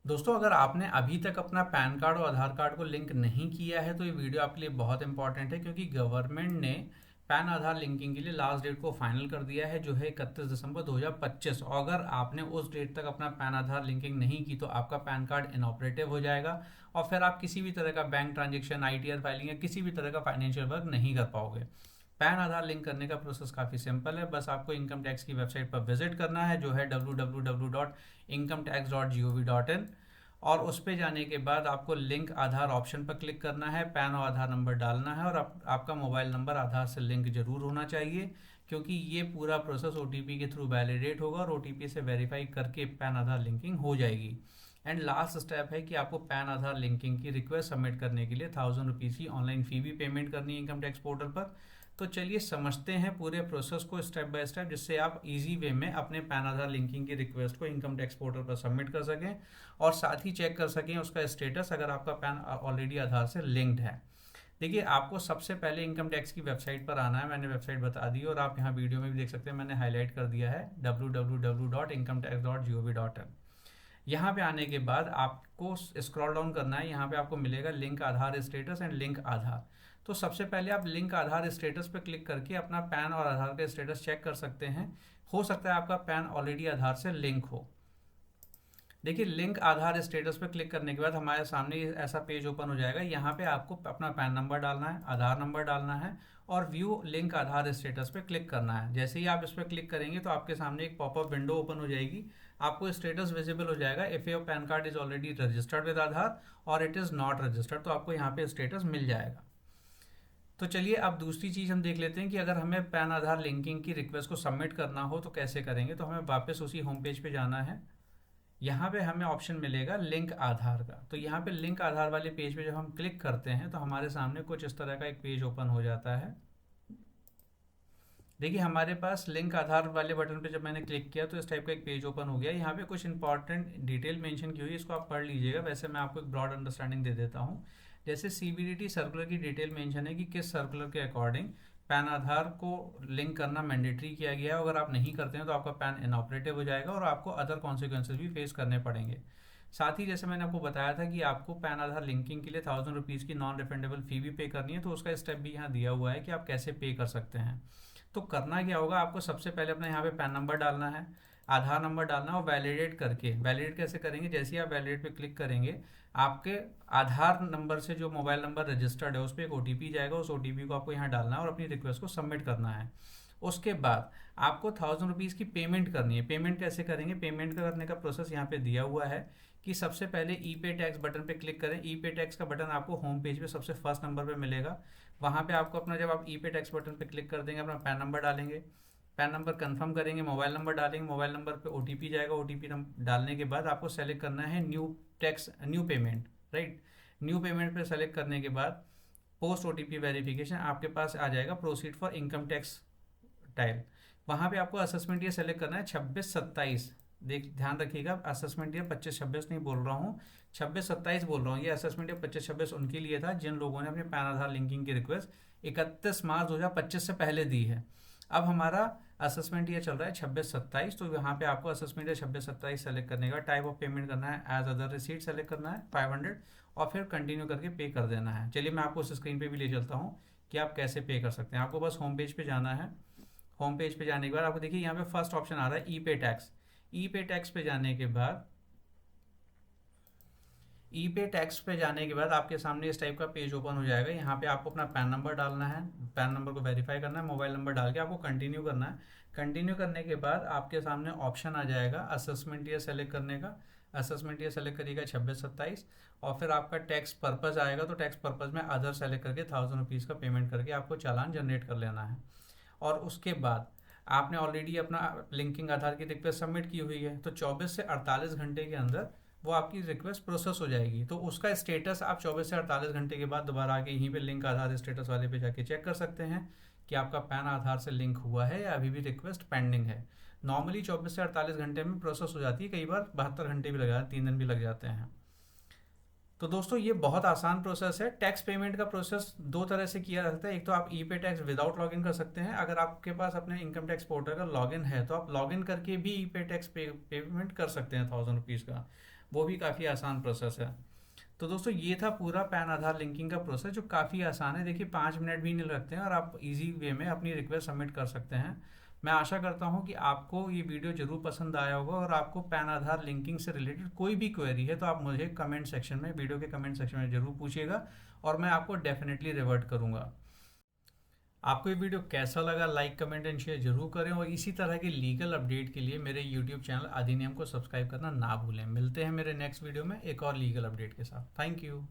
दोस्तों, अगर आपने अभी तक अपना पैन कार्ड और आधार कार्ड को लिंक नहीं किया है तो ये वीडियो आपके लिए बहुत इंपॉर्टेंट है, क्योंकि गवर्नमेंट ने पैन आधार लिंकिंग के लिए लास्ट डेट को फाइनल कर दिया है, जो है 31 दिसंबर 2025। और अगर आपने उस डेट तक अपना पैन आधार लिंकिंग नहीं की तो आपका पैन कार्ड इनऑपरेटिव हो जाएगा और फिर आप किसी भी तरह का बैंक ट्रांजेक्शन, आईटीआर फाइलिंग या किसी भी तरह का फाइनेंशियल वर्क नहीं कर पाओगे। पैन आधार लिंक करने का प्रोसेस काफ़ी सिंपल है। बस आपको इनकम टैक्स की वेबसाइट पर विजिट करना है, जो है www.incometax.gov.in। और उस पे जाने के बाद आपको लिंक आधार ऑप्शन पर क्लिक करना है, पैन और आधार नंबर डालना है और आपका मोबाइल नंबर आधार से लिंक जरूर होना चाहिए, क्योंकि ये पूरा प्रोसेस ओटीपी के थ्रू वैलिडेट होगा और ओटीपी से वेरीफाई करके पैन आधार लिंकिंग हो जाएगी। एंड लास्ट स्टेप है कि आपको पैन आधार लिंकिंग की रिक्वेस्ट सबमिट करने के लिए 1000 रुपीज़ की ऑनलाइन फ़ी भी पेमेंट करनी है इनकम टैक्स पोर्टल पर। तो चलिए समझते हैं पूरे प्रोसेस को स्टेप बाय स्टेप, जिससे आप इजी वे में अपने पैन आधार लिंकिंग की रिक्वेस्ट को इनकम टैक्स पोर्टल पर सबमिट कर सकें और साथ ही चेक कर सकें उसका स्टेटस, अगर आपका पैन ऑलरेडी आधार से लिंक्ड है। देखिए, आपको सबसे पहले इनकम टैक्स की वेबसाइट पर आना है। मैंने वेबसाइट बता दी और आप यहाँ वीडियो में भी देख सकते हैं, मैंने हाईलाइट कर दिया है www.incometax.gov.in। यहाँ पे आने के बाद आपको स्क्रॉल डाउन करना है, यहाँ पे आपको मिलेगा link Aadhaar status and link Aadhaar. तो सबसे पहले आप लिंक आधार स्टेटस पे क्लिक करके अपना पैन और आधार का स्टेटस चेक कर सकते हैं। हो सकता है आपका पैन ऑलरेडी आधार से लिंक हो। देखिए, लिंक आधार स्टेटस पे क्लिक करने के बाद हमारे सामने ऐसा पेज ओपन हो जाएगा। यहाँ पे आपको अपना पैन नंबर डालना है, आधार नंबर डालना है और व्यू लिंक आधार स्टेटस पे क्लिक करना है। जैसे ही आप इस पर क्लिक करेंगे तो आपके सामने एक पॉपअप विंडो ओपन हो जाएगी। आपको स्टेटस विजिबल हो जाएगा, if your PAN card is already registered with Aadhaar और इट इज़ नॉट रजिस्टर्ड, तो आपको यहाँ पे स्टेटस मिल जाएगा। तो चलिए अब दूसरी चीज़ हम देख लेते हैं कि अगर हमें पैन आधार लिंकिंग की रिक्वेस्ट को सबमिट करना हो तो कैसे करेंगे। तो हमें वापस उसी होम पेज पे जाना है। यहाँ पे हमें ऑप्शन मिलेगा लिंक आधार का। तो यहाँ पे लिंक आधार वाले पेज पे जब हम क्लिक करते हैं तो हमारे सामने कुछ इस तरह का एक पेज ओपन हो जाता है। देखिए, हमारे पास लिंक आधार वाले बटन पे जब मैंने क्लिक किया तो इस टाइप का एक पेज ओपन हो गया। यहाँ पे कुछ इंपॉर्टेंट डिटेल मेंशन की हुई है, इसको आप पढ़ लीजिएगा। वैसे मैं आपको एक ब्रॉड अंडरस्टैंडिंग दे देता हूँ। जैसे सीबीडीटी सर्कुलर की डिटेल मेंशन है कि किस सर्कुलर के अकॉर्डिंग पैन आधार को लिंक करना मैंडेटरी किया गया है। अगर आप नहीं करते हैं तो आपका पैन इनऑपरेटिव हो जाएगा और आपको अदर कॉन्सिक्वेंसेज भी फेस करने पड़ेंगे। साथ ही जैसे मैंने आपको बताया था कि आपको पैन आधार लिंकिंग के लिए 1000 रुपीज़ की नॉन रिफंडेबल फ़ी भी पे करनी है, तो उसका स्टेप भी यहाँ दिया हुआ है कि आप कैसे पे कर सकते हैं। तो करना क्या होगा, आपको सबसे पहले अपना यहाँ पे पैन नंबर डालना है, आधार नंबर डालना है और वैलिडेट करके। वैलिडेट कैसे करेंगे, जैसे ही आप वैलिडेट पे क्लिक करेंगे आपके आधार नंबर से जो मोबाइल नंबर रजिस्टर्ड है उस पर एक ओटीपी जाएगा। उस ओटीपी को आपको यहाँ डालना है और अपनी रिक्वेस्ट को सबमिट करना है। उसके बाद आपको 1000 रुपीज़ की पेमेंट करनी है। पेमेंट कैसे करेंगे, पेमेंट करने का प्रोसेस यहाँ पे दिया हुआ है कि सबसे पहले ई पे टैक्स बटन पे क्लिक करें। ई पे टैक्स का बटन आपको होम पेज पे सबसे फर्स्ट नंबर पे मिलेगा। वहाँ पे आपको अपना, जब आप ई पे टैक्स बटन पे क्लिक कर देंगे, अपना पैन नंबर डालेंगे, पैन नंबर कंफर्म करेंगे, मोबाइल नंबर डालेंगे, मोबाइल नंबर पे ओटीपी जाएगा। ओटीपी डालने के बाद आपको सेलेक्ट करना है new payment, right. New payment पे सेलेक्ट करने के बाद पोस्ट ओटीपी वेरिफिकेशन आपके पास आ जाएगा, proceed for income tax type. वहाँ पे आपको असेसमेंट ईयर सेलेक्ट करना है 26-27। ध्यान रखिएगा, असेसमेंट ईयर 25-26 नहीं बोल रहा हूँ, 26-27 बोल रहा हूँ। ये असेसमेंट ईयर 25-26 उनके लिए था जिन लोगों ने अपने पैन आधार लिंकिंग की रिक्वेस्ट 31 मार्च 2025 से पहले दी है। अब हमारा असेसमेंट ईयर चल रहा है 26-27, तो यहाँ पे आपको असेसमेंट ईयर 26-27 सेलेक्ट करने का टाइप ऑफ पेमेंट करना है, एज अदर रिसीट सेलेक्ट करना है 500 और फिर कंटिन्यू करके पे कर देना है। चलिए मैं आपको उस स्क्रीन पे भी ले चलता हूँ कि आप कैसे पे कर सकते हैं। आपको बस होम पेज पे जाना है। होम पेज पे जाने के बाद आपको देखिए यहाँ पे फर्स्ट ऑप्शन आ रहा है ई पे टैक्स। ई पे टैक्स पे जाने के बाद ई पे टैक्स पे जाने के बाद आपके सामने इस टाइप का पेज ओपन हो जाएगा। यहाँ पे आपको अपना पैन नंबर डालना है, पैन नंबर को वेरीफाई करना है, मोबाइल नंबर डाल के आपको कंटिन्यू करना है। कंटिन्यू करने के बाद आपके सामने ऑप्शन आ जाएगा असेसमेंट ईयर सेलेक्ट करने का। असेसमेंट ईयर सेलेक्ट करिएगा 26-27 और फिर आपका टैक्स पर्पस आएगा, तो टैक्स पर्पस में अदर सेलेक्ट करके 1000 रुपीज़ का पेमेंट करके आपको चालान जनरेट कर लेना है। और उसके बाद आपने ऑलरेडी अपना लिंकिंग आधार की रिक्वेस्ट सबमिट की हुई है, तो 24 से 48 घंटे के अंदर वो आपकी रिक्वेस्ट प्रोसेस हो जाएगी। तो उसका स्टेटस आप 24 से 48 घंटे के बाद दोबारा आके यहीं पे लिंक आधार स्टेटस वाले पे जाके चेक कर सकते हैं कि आपका पैन आधार से लिंक हुआ है या अभी भी रिक्वेस्ट पेंडिंग है। नॉर्मली 24 से 48 घंटे में प्रोसेस हो जाती है, कई बार 72 घंटे भी लग जाते हैं, 3 दिन भी लग जाते हैं। तो दोस्तों, ये बहुत आसान प्रोसेस है। टैक्स पेमेंट का प्रोसेस दो तरह से किया जा सकता है। एक तो आप ई पे टैक्स विदाउट लॉगिन कर सकते हैं। अगर आपके पास अपने इनकम टैक्स पोर्टल का लॉगिन है तो आप लॉगिन करके भी ई पे टैक्स पेमेंट कर सकते हैं 1000 रुपीज़ का। वो भी काफ़ी आसान प्रोसेस है। तो दोस्तों ये था पूरा पैन आधार लिंकिंग का प्रोसेस, जो काफ़ी आसान है। देखिए 5 मिनट भी नहीं लगते हैं और आप इजी वे में अपनी रिक्वेस्ट सबमिट कर सकते हैं। मैं आशा करता हूँ कि आपको ये वीडियो जरूर पसंद आया होगा, और आपको पैन आधार लिंकिंग से रिलेटेड कोई भी क्वेरी है तो आप मुझे कमेंट सेक्शन में, वीडियो के कमेंट सेक्शन में ज़रूर पूछिएगा, और मैं आपको डेफिनेटली रिवर्ट करूँगा। आपको ये वीडियो कैसा लगा, लाइक कमेंट एंड शेयर जरूर करें, और इसी तरह के लीगल अपडेट के लिए मेरे यूट्यूब चैनल अधिनियम को सब्सक्राइब करना ना भूलें। मिलते हैं मेरे नेक्स्ट वीडियो में एक और लीगल अपडेट के साथ। Thank you.